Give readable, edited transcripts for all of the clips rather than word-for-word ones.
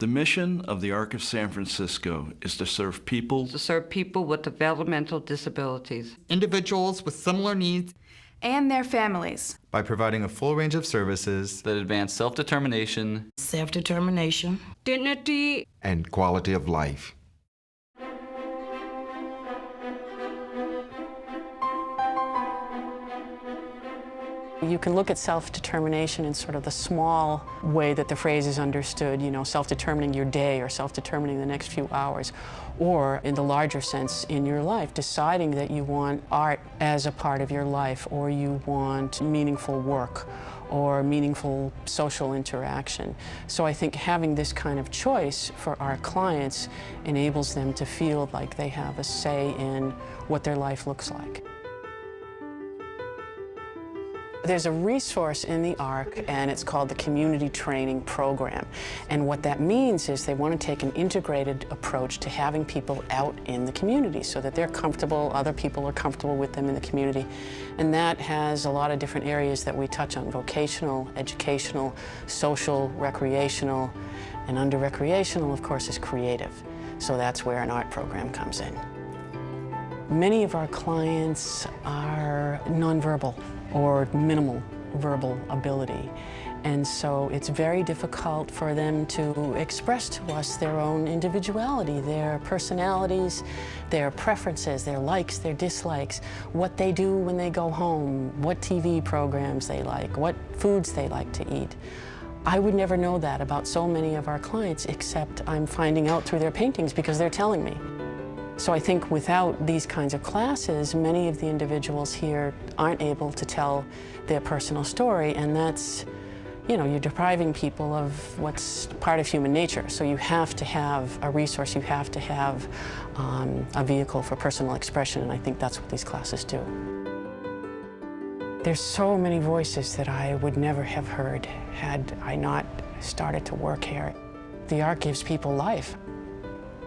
The mission of the Arc of San Francisco is to serve people with developmental disabilities individuals with similar needs, and their families by providing a full range of services that advance self-determination, dignity, and quality of life. You can look at self-determination in sort of the small way that the phrase is understood, you know, self-determining your day or self-determining the next few hours, or in the larger sense in your life, deciding that you want art as a part of your life, or you want meaningful work or meaningful social interaction. So I think having this kind of choice for our clients enables them to feel like they have a say in what their life looks like. There's a resource in the ARC, and it's called the Community Training Program. And what that means is they want to take an integrated approach to having people out in the community so that they're comfortable, other people are comfortable with them in the community. And that has a lot of different areas that we touch on: vocational, educational, social, recreational, and under recreational, of course, is creative. So that's where an art program comes in. Many of our clients are nonverbal or minimal verbal ability. And so it's very difficult for them to express to us their own individuality, their personalities, their preferences, their likes, their dislikes, what they do when they go home, what TV programs they like, what foods they like to eat. I would never know that about so many of our clients, except I'm finding out through their paintings because they're telling me. So I think without these kinds of classes, many of the individuals here aren't able to tell their personal story, and that's, you know, you're depriving people of what's part of human nature. So you have to have a resource, you have to have a vehicle for personal expression, and I think that's what these classes do. There's so many voices that I would never have heard had I not started to work here. The art gives people life.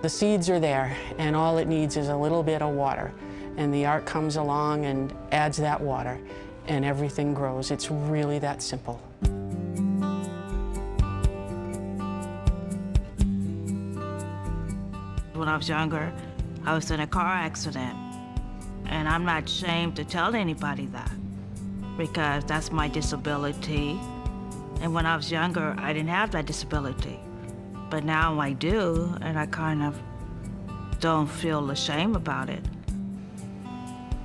The seeds are there, and all it needs is a little bit of water. And the art comes along and adds that water, and everything grows. It's really that simple. When I was younger, I was in a car accident. And I'm not ashamed to tell anybody that, because that's my disability. And when I was younger, I didn't have that disability. But now I do, and I kind of don't feel ashamed about it.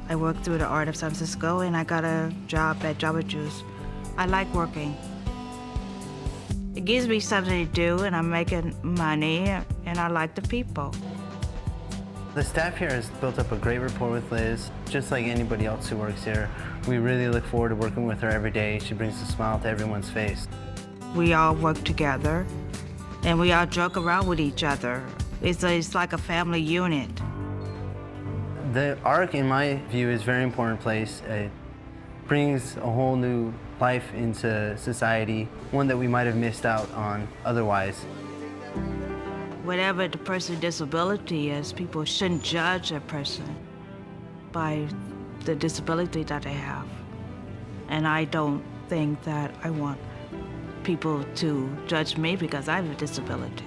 I worked through the Art of San Francisco, and I got a job at Java Juice. I like working. It gives me something to do, and I'm making money, and I like the people. The staff here has built up a great rapport with Liz, just like anybody else who works here. We really look forward to working with her every day. She brings a smile to everyone's face. We all work together, and we all joke around with each other. It's like a family unit. The ARC, in my view, is a very important place. It brings a whole new life into society, one that we might have missed out on otherwise. Whatever the person's disability is, people shouldn't judge a person by the disability that they have. And I don't think that I want people to judge me because I have a disability.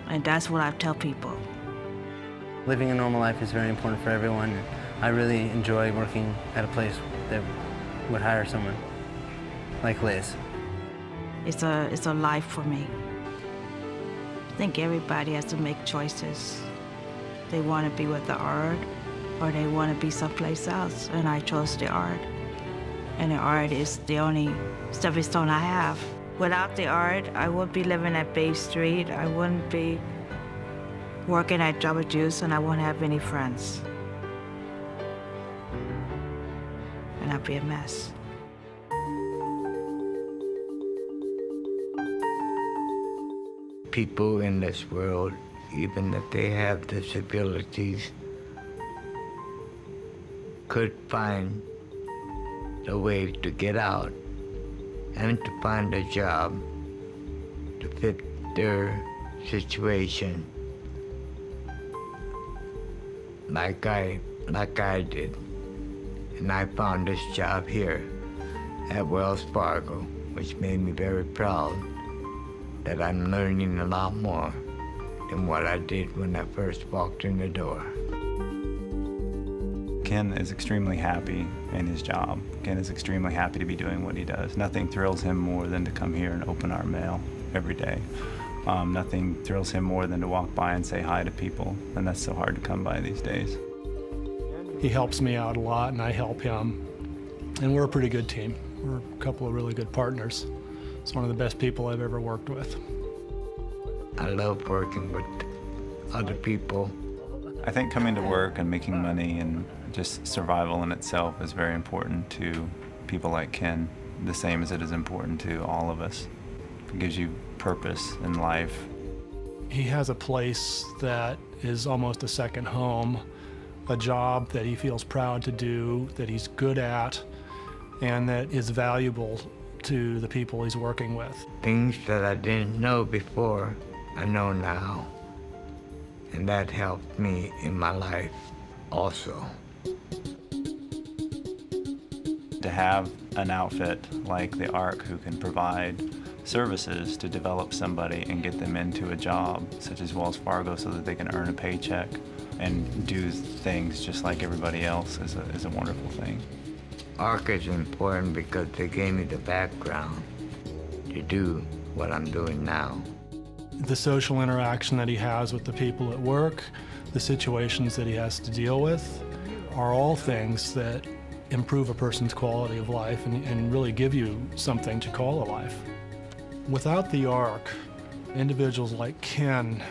And that's what I tell people. Living a normal life is very important for everyone. I really enjoy working at a place that would hire someone like Liz. It's a life for me. I think everybody has to make choices. They want to be with the art, or they want to be someplace else, and I chose the art. And the art is the only stepping stone I have. Without the art, I wouldn't be living at Bay Street. I wouldn't be working at Java Juice, and I wouldn't have any friends. And I'd be a mess. People in this world, even if they have disabilities, could find a way to get out and to find a job to fit their situation, like I did. And I found this job here at Wells Fargo, which made me very proud. that I'm learning a lot more than what I did when I first walked in the door. Ken is extremely happy in his job. Ken is extremely happy to be doing what he does. Nothing thrills him more than to come here and open our mail every day. Nothing thrills him more than to walk by and say hi to people, and that's so hard to come by these days. He helps me out a lot, and I help him. And we're a pretty good team. We're a couple of really good partners. It's one of the best people I've ever worked with. I love working with other people. I think coming to work and making money and just survival in itself is very important to people like Ken, the same as it is important to all of us. It gives you purpose in life. He has a place that is almost a second home, a job that he feels proud to do, that he's good at, and that is valuable to the people he's working with. Things that I didn't know before, I know now. And that helped me in my life also. To have an outfit like the ARC who can provide services to develop somebody and get them into a job, such as Wells Fargo, so that they can earn a paycheck and do things just like everybody else is a wonderful thing. ARC is important because they gave me the background to do what I'm doing now. The social interaction that he has with the people at work, the situations that he has to deal with, are all things that improve a person's quality of life and really give you something to call a life. Without the ARC, individuals like Ken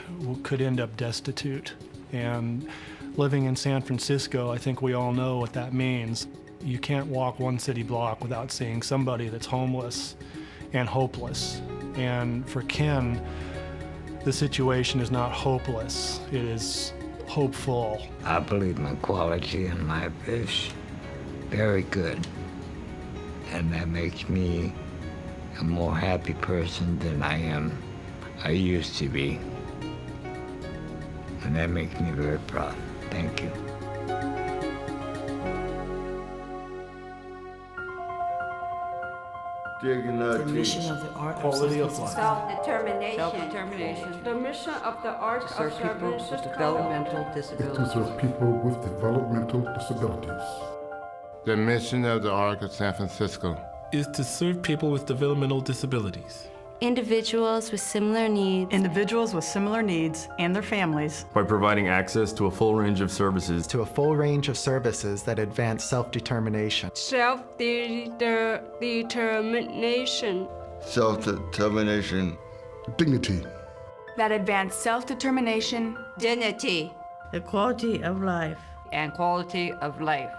could end up destitute. And living in San Francisco, I think we all know what that means. You can't walk one city block without seeing somebody that's homeless and hopeless. And for Ken, the situation is not hopeless, it is hopeful. I believe my quality in life is very good, and that makes me a more happy person than I used to be. And that makes me very proud. Thank you. The mission of the ARC Quality of life. Self-determination. The mission of the ARC To serve people with developmental To disabilities. serve people with developmental disabilities. The mission of the ARC of San Francisco is to serve people with developmental disabilities. Individuals with similar needs. Individuals with similar needs and their families. By providing access to a full range of services. To a full range of services that advance self-determination. Self-determination. Self-determination. Dignity. That advance self-determination. Dignity. The quality of life. And quality of life.